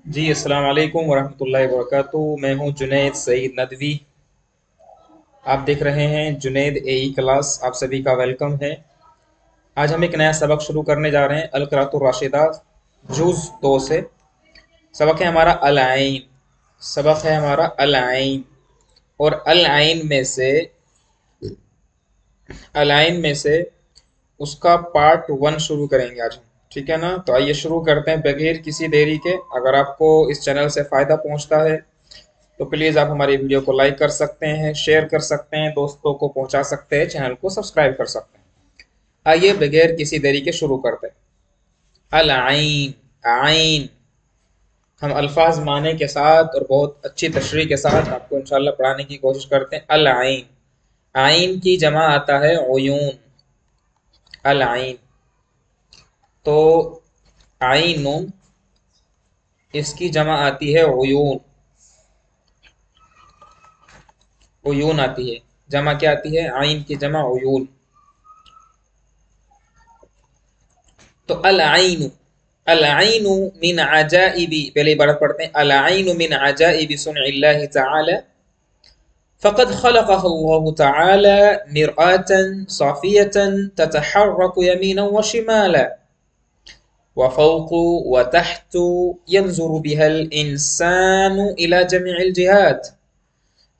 जी अस्सलाम वालेकुम वरहमतुल्लाहि वबरकातुहू। मैं हूं जुनैद सईद नदवी। आप देख रहे हैं जुनैद एई क्लास। आप सभी का वेलकम है। आज हम एक नया सबक शुरू करने जा रहे हैं अल क़राअतुर राशिदा जुज़ 2 से। सबक है हमारा अल आइन। सबक है हमारा अल आइन। और अल आइन में से उसका पार्ट 1 शुरू करेंगे आज हम। ठीक है ना? तो आइए शुरू करते हैं बगैर किसी देरी के। अगर आपको इस चैनल से फ़ायदा पहुंचता है तो प्लीज़ आप हमारी वीडियो को लाइक कर सकते हैं, शेयर कर सकते हैं, दोस्तों को पहुंचा सकते हैं, चैनल को सब्सक्राइब कर सकते हैं। आइए बगैर किसी देरी के शुरू करते हैं। अल आइन। आइन हम अल्फाज माने के साथ और बहुत अच्छी तशरीह के साथ आपको इंशाल्लाह पढ़ाने की कोशिश करते हैं। अल आइन। आइन की जमा आता है उयून। अल आइन। तो आइन इसकी जमा आती है उयून। उयून आती है। जमा क्या आती है? आइन की जमा उयून। तो अल आइन। अल आइन मिन अजाइबी, पहले इबारत पढ़ते हैं। अल आइन मिन अजाइबी सुनिल्लाहि तआला फ़क़द ख़लक़हा अल्लाहु तआला मिरआतन साफ़ियतन ततहर्रकु यमीनन व शिमाला व फ़ौक़ु व तहतु यंज़ुरु बिहल इंसानु इला जमीइल जिहात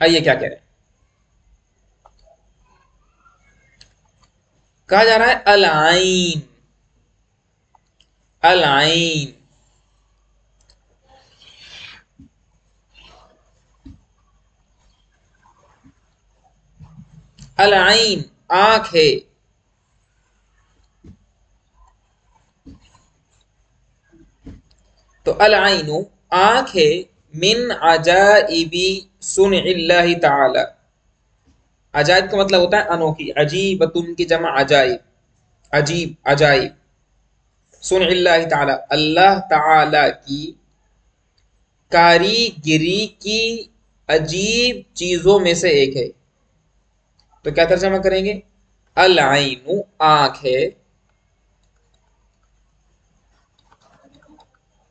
आइए क्या कह रहे हैं? कहा जा रहा है अल आइन। अल आइन। अल आइन आंख है। तो अल आइन आंख है। मिन अजाइबी सुनिल्लाहि ताला। अजाइब का मतलब होता है अनोखी। अजीबतुन की जमा अजाइब। अजीब, अजाइब। सुनिल्लाहि ताला, अल्लाह ताला की कारीगिरी की अजीब चीजों में से एक है। तो क्या तर्जमा करेंगे? अल आइनु आंख है,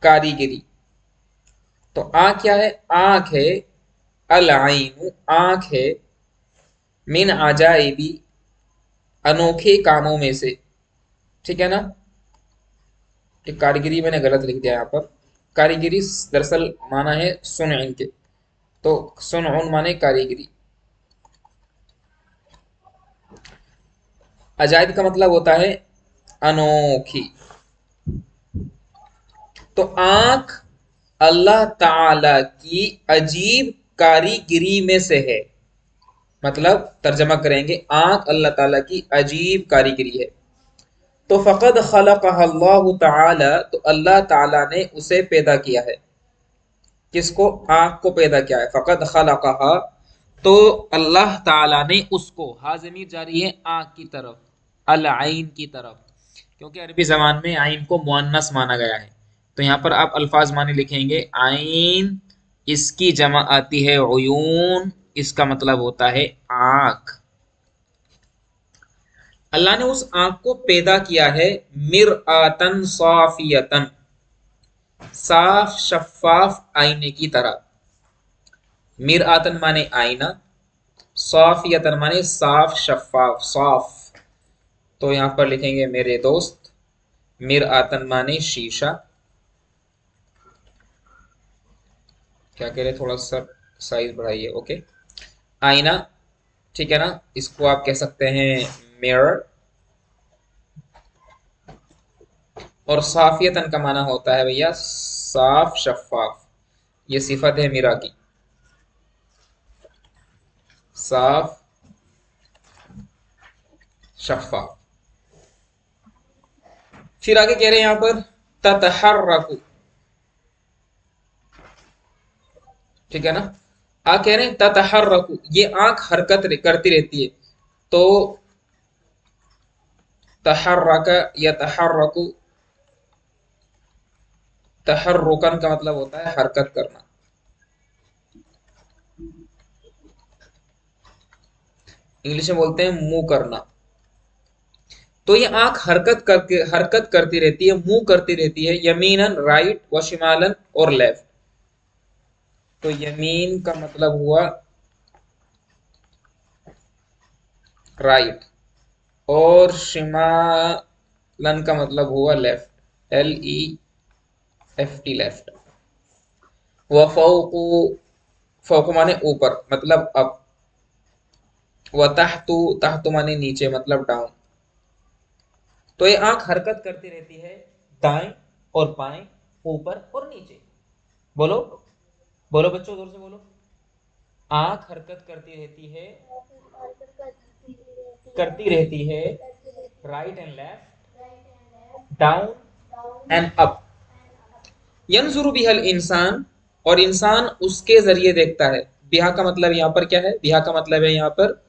कारीगिरी। तो आंख क्या है? आंख है। अल आइनु आंख है। मिन अजाइबी अनोखे कामों में से। ठीक है ना? कि कारीगिरी मैंने गलत लिख दिया यहाँ पर। कारीगिरी दरअसल माना है सुन के। तो सुन माने कारीगिरी। अजायब का मतलब होता है अनोखी। तो आंख अल्लाह ताला की अजीब कारीगिरी में से है। मतलब तर्जमा करेंगे, आंख अल्लाह ताला की अजीब कारीगिरी है। तो फ़क़द ख़लक़हा अल्लाहु ताला, तो अल्लाह ताला ने उसे पैदा किया है। किसको? आंख को पैदा किया है। फ़क़द ख़लक़हा, तो अल्लाह ताला ने उसको, हाज़मीर जारी है आंख की तरफ, अल आइन की तरफ, क्योंकि अरबी ज़बान में आइन को मुअन्नस माना गया है। तो यहाँ पर आप अल्फाज माने लिखेंगे। आइन इसकी जमा आती है उयून, इसका मतलब होता है आंख। अल्लाह ने उस आंख को पैदा किया है मिरआतन साफियतन, साफ शफाफ आईने की तरह। मिरआतन माने आईना, साफियतन माने साफ शफाफ, साफ। तो यहां पर लिखेंगे मेरे दोस्त, मिरआतन माने शीशा। क्या कह रहे? थोड़ा सा साइज बढ़ाइए। ओके। आईना, ठीक है ना? इसको आप कह सकते हैं मिरर। और साफियतन का माना होता है भैया साफ शफाफ। ये सिफत है मिरा की। साफ, शफ़ाफ। फिर आगे कह रहे हैं यहां पर ततहर्रकु, ठीक है ना। आ कह रहे हैं ततहर्रकु, ये आंख हरकत करती रहती है। तो तहर्रक या तहर्रकु, तहर्रुकन का मतलब होता है हरकत करना। इंग्लिश में बोलते हैं मूव करना। तो ये आंख हरकत करती रहती है, मूव करती रहती है, यमीनन राइट व शिमालन और लेफ्ट। तो यमीन का मतलब हुआ राइट और शिमालन का मतलब हुआ लेफ्ट, LEFT लेफ्ट। व फौकु, फौकु माने ऊपर मतलब अप। व तहतु, तहतु माने नीचे मतलब डाउन। तो ये आंख हरकत करती रहती है दाएं और बाएं, ऊपर और नीचे। बोलो, बोलो बच्चों, जोर से बोलो। आंख हरकत करती रहती है right and left, down and up. यंजुरु बिहल इंसान, और इंसान उसके जरिए देखता है। बिहा का मतलब यहाँ पर क्या है? बिहा का मतलब है यहाँ पर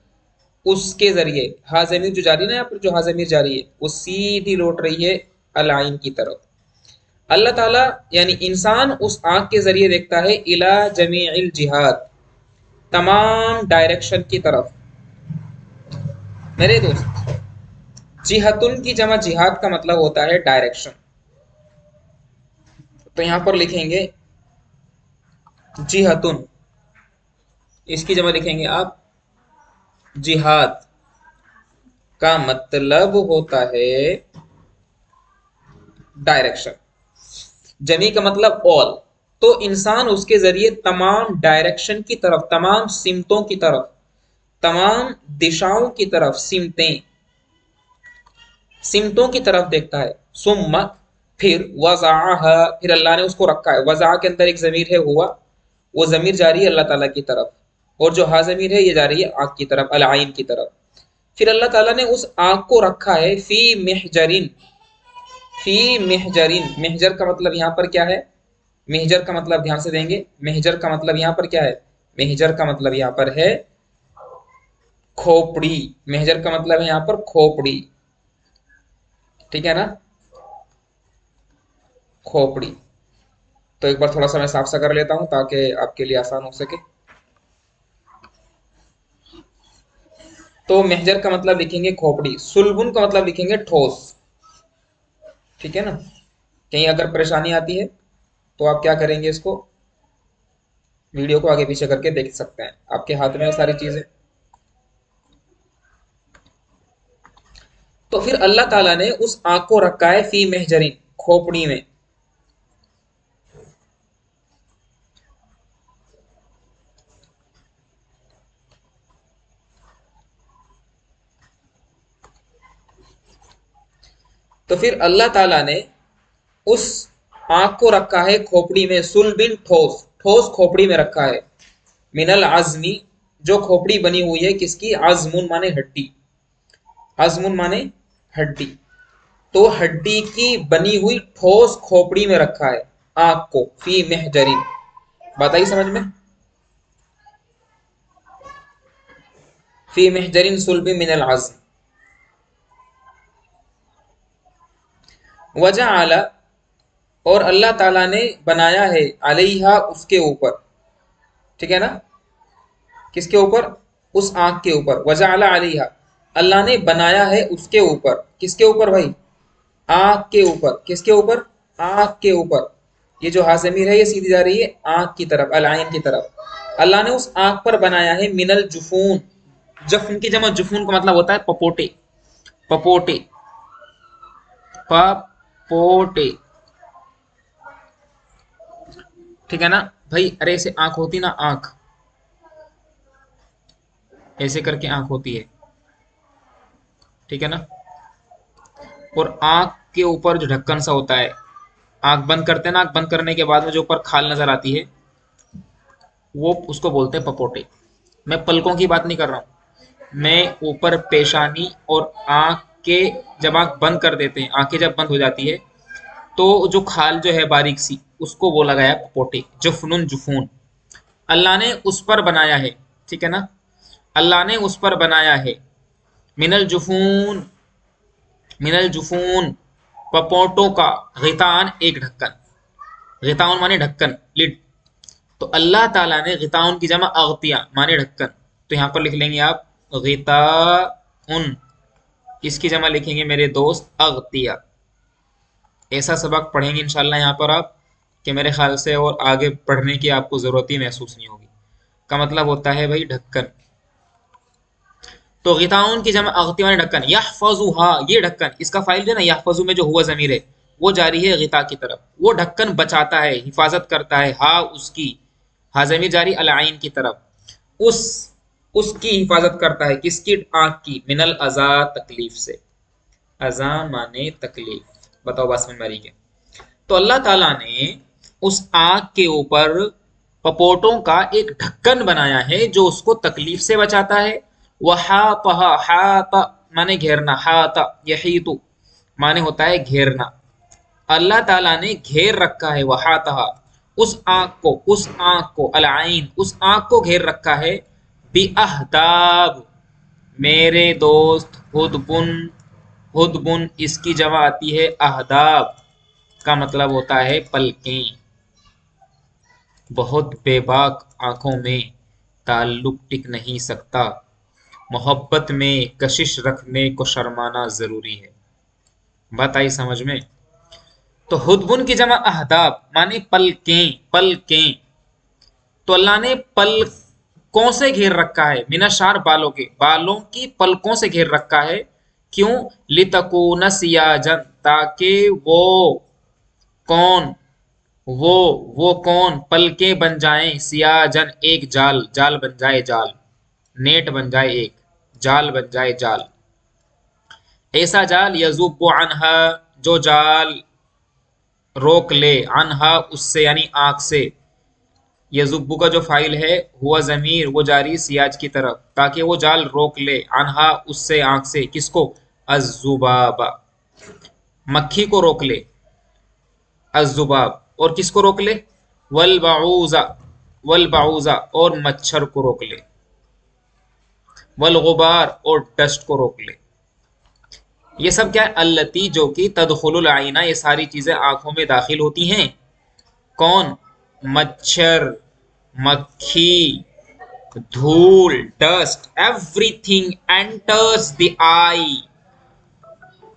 उसके जरिए। हा जमीर जो जारी ना, यहाँ पर जो हा जमीर जारी है वो सीधी लौट रही है अल आइन की तरफ। अल्लाह ताला यानी इंसान उस आंख के जरिए देखता है इला जमीइल जिहाद, तमाम डायरेक्शन की तरफ। मेरे दोस्त, जिहतुन की जमा जिहाद का मतलब होता है डायरेक्शन। तो यहां पर लिखेंगे जिहतुन, इसकी जमा लिखेंगे आप जिहाद, का मतलब होता है डायरेक्शन। जमी का मतलब ऑल। तो इंसान उसके जरिए तमाम डायरेक्शन की तरफ, तमाम सिमतों की तरफ, तमाम दिशाओं की तरफ, सिमतों की तरफ देखता है। सुम्मा, फिर वज़अह, फिर अल्लाह ने उसको रखा है। वज़अह के अंदर एक जमीर है हुआ, वो जमीर जा रही है अल्लाह ताला की तरफ, और जो हा जमीर है ये जा रही है आंख की तरफ, अल आइन की तरफ। फिर अल्लाह ताला ने उस आंख को रखा है फी महजरिन, फी महजरिन। महजर का मतलब यहां पर क्या है? महजर का मतलब ध्यान से देंगे, महजर का मतलब यहां पर क्या है? महजर का मतलब यहां पर है खोपड़ी। महजर का मतलब है यहां पर खोपड़ी, ठीक है ना, खोपड़ी। तो एक बार थोड़ा सा मैं साफ सा कर लेता हूं ताकि आपके लिए आसान हो सके। तो महजर का मतलब लिखेंगे खोपड़ी, सुलबुन का मतलब लिखेंगे ठोस, ठीक है ना। कहीं अगर परेशानी आती है तो आप क्या करेंगे, इसको वीडियो को आगे पीछे करके देख सकते हैं, आपके हाथ में है सारी चीजें। तो फिर अल्लाह ताला ने उस आंख को रखा है फी महजरिन, खोपड़ी में। तो फिर अल्लाह ताला ने उस आंख को रखा है खोपड़ी में, सुलबिन ठोस, ठोस खोपड़ी में रखा है। मिनल आजमी, जो खोपड़ी बनी हुई है किसकी? आजमुन माने हड्डी, आजमुन माने हड्डी। तो हड्डी की बनी हुई ठोस खोपड़ी में रखा है आंख को, फी महजरिन। बात आई समझ में? फी महजरिन सुलबी मिनल आजम। वजह आला, और अल्लाह ताला ने बनाया है अलैहा, उसके ऊपर, ठीक है ना। किसके ऊपर? उस आंख के ऊपर। वजह आला अलैहा, अल्लाह ने बनाया है उसके ऊपर। किसके ऊपर भाई? आंख के ऊपर। किसके ऊपर? आंख के ऊपर। ये जो हाजमीर है ये सीधी जा रही है आंख की तरफ, अलाइन की तरफ। अल्लाह ने उस आंख पर बनाया है मिनल जुफून, जफन की जमा जुफून का मतलब होता है पपोटे, पपोटे, पपोटे, ठीक है ना भाई। अरे ऐसे आंख होती ना, आंख ऐसे करके आंख होती है, ठीक है ना। और आंख के ऊपर जो ढक्कन सा होता है, आंख बंद करते हैं ना, आंख बंद करने के बाद में जो ऊपर खाल नजर आती है वो उसको बोलते हैं पपोटे। मैं पलकों की बात नहीं कर रहा हूँ, मैं ऊपर पेशानी और आंख के, जब आंख बंद कर देते हैं, आंखें जब बंद हो जाती है तो जो खाल जो है बारीक सी, उसको बोला गया है पपोटे, जुफनुन जुफून। अल्लाह ने उस पर बनाया है, ठीक है ना, अल्लाह ने उस पर बनाया है, मिनल जुफून, मिनल जुफून, पपोटों का, गितान एक ढक्कन, गिताउन माने ढक्कन, लिड। तो अल्लाह ताला ने गिताउन की जमा अगतिया माने ढक्कन, तो यहाँ पर लिख लेंगे आप गिताउन, इसकी जमा लिखेंगे मेरे दोस्त अगतिया। ऐसा सबक पढ़ेंगे इंशाल्लाह यहाँ पर आप कि मेरे ख्याल से और आगे पढ़ने की आपको ज़रूरत ही महसूस नहीं होगी। का मतलब होता है भाई ढक्कन। तो गिताउन की जमा अगतिया माने ढक्कन, यहफजुहा ये ढक्कन, इसका फाइल जो है ना यहफजु में जो हुआ ज़मीर है वो जारी है गिता की तरफ, वो ढक्कन बचाता है, हिफाजत करता है, हा उसकी, हा ज़मीर जारी अल आइन की तरफ, उस उसकी हिफाजत करता है, किसकी, आंख की, मिनल अजा तकलीफ से। अजा माने तकलीफ, बताओ बात समझ में आ रही है? तो अल्लाह ताला ने उस आंख के ऊपर पपोटों का एक ढक्कन बनाया है जो उसको तकलीफ से बचाता है। वहातहा, हात माने घेरना, हात यहीतु माने होता है घेरना। अल्लाह ताला ने घेर रखा है, वहातहा उस आंख को, उस आंख को, अलाइन उस आंख को घेर रखा है, बि अहदाब मेरे दोस्त, हुदबुन, हुदबुन इसकी जमा आती है अहदाब, का मतलब होता है पलकें। बहुत बेबाक आंखों में ताल्लुक टिक नहीं सकता, मोहब्बत में कशिश रखने को शर्माना जरूरी है। बात आई समझ में? तो हुदबुन की जमा अहदाब माने पलकें, पलकें। तो अल्लाह ने पलकों से घेर रखा है, मिनाशार बालों के, बालों की पलकों से घेर रखा है। क्यों? लितकून सियाजन ताकि वो कौन, वो वो कौन पलकें बन जाएं, सियाजन एक जाल, जाल बन जाए, जाल नेट बन जाए, एक जाल बन जाए, जाल ऐसा जाल, यजुब्बु अनहा जो जाल रोक ले, अनहा उससे यानी आंख से। यजुब्बु का जो फाइल है हुआ जमीर वो जारी सियाज की तरफ, ताकि वो जाल रोक ले, अनहा उससे, आंख से, किसको, अजुबाबा मक्खी को रोक ले, अजुबाब, और किसको रोक ले, वल बाऊजा, वल बाऊजा और मच्छर को रोक ले, वल गुबार और डस्ट को रोक ले। ये सब क्या है, अल्लती जो कि तदखुलुल आइना, ये सारी चीजें आंखों में दाखिल होती हैं। कौन? मच्छर, मक्खी, धूल, डस्ट, एवरीथिंग एंटर्स द आई,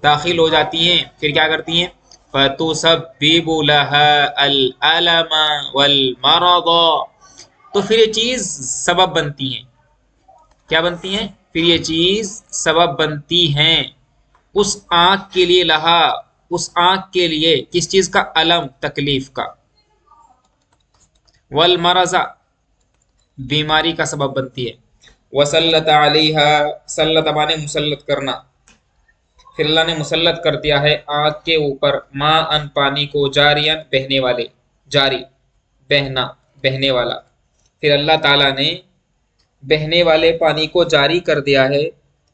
दाखिल हो जाती हैं। फिर क्या करती हैं? फतुसब्बिबु लहा अल अलमा वल मरदा, तो फिर ये चीज सबब बनती हैं। क्या बनती हैं? फिर ये चीज सबब बनती हैं उस आंख के लिए, लहा उस आंख के लिए, किस चीज का, अलम तकलीफ का, वल मरजा बीमारी का सबब बनती है। वसल्लत अलैहा, सल्लत माने मुसल्लत करना, फिर अल्लाह ने मुसल्लत कर दिया है आग के ऊपर, माँ अन पानी को, जारियन बहने वाले, जारी बहना, बहने वाला। फिर अल्लाह ताला ने बहने वाले पानी को जारी कर दिया है,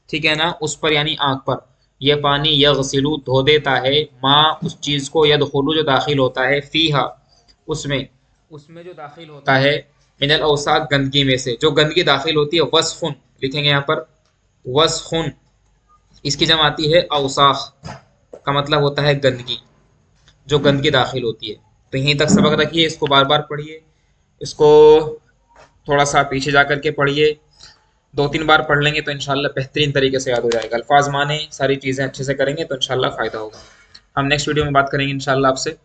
ठीक है ना, उस पर यानी आग पर। यह पानी यगसिलु धो देता है, माँ उस चीज को, यदखुलु जो दाखिल होता है, फीहा उसमें, उसमें जो दाखिल होता है, मिनल औसाक गंदगी में से, जो गंदगी दाखिल होती है, वसफुन लिखेंगे यहाँ पर, वसफुन इसकी जमा आती है औसाख, का मतलब होता है गंदगी, जो गंदगी दाखिल होती है। तो यहीं तक सबक रखिए, इसको बार बार पढ़िए, इसको थोड़ा सा पीछे जा करके पढ़िए, 2-3 बार पढ़ लेंगे तो इंशाल्लाह बेहतरीन तरीके से याद हो जाएगा। अल्फाज माने सारी चीज़ें अच्छे से करेंगे तो इंशाल्लाह फ़ायदा होगा। हम नेक्स्ट वीडियो में बात करेंगे इंशाल्लाह आपसे।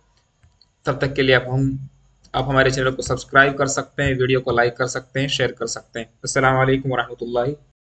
तब तक के लिए आप हमारे चैनल को सब्सक्राइब कर सकते हैं, वीडियो को लाइक कर सकते हैं, शेयर कर सकते हैं। अस्सलाम वालेकुम वरहमतुल्लाहि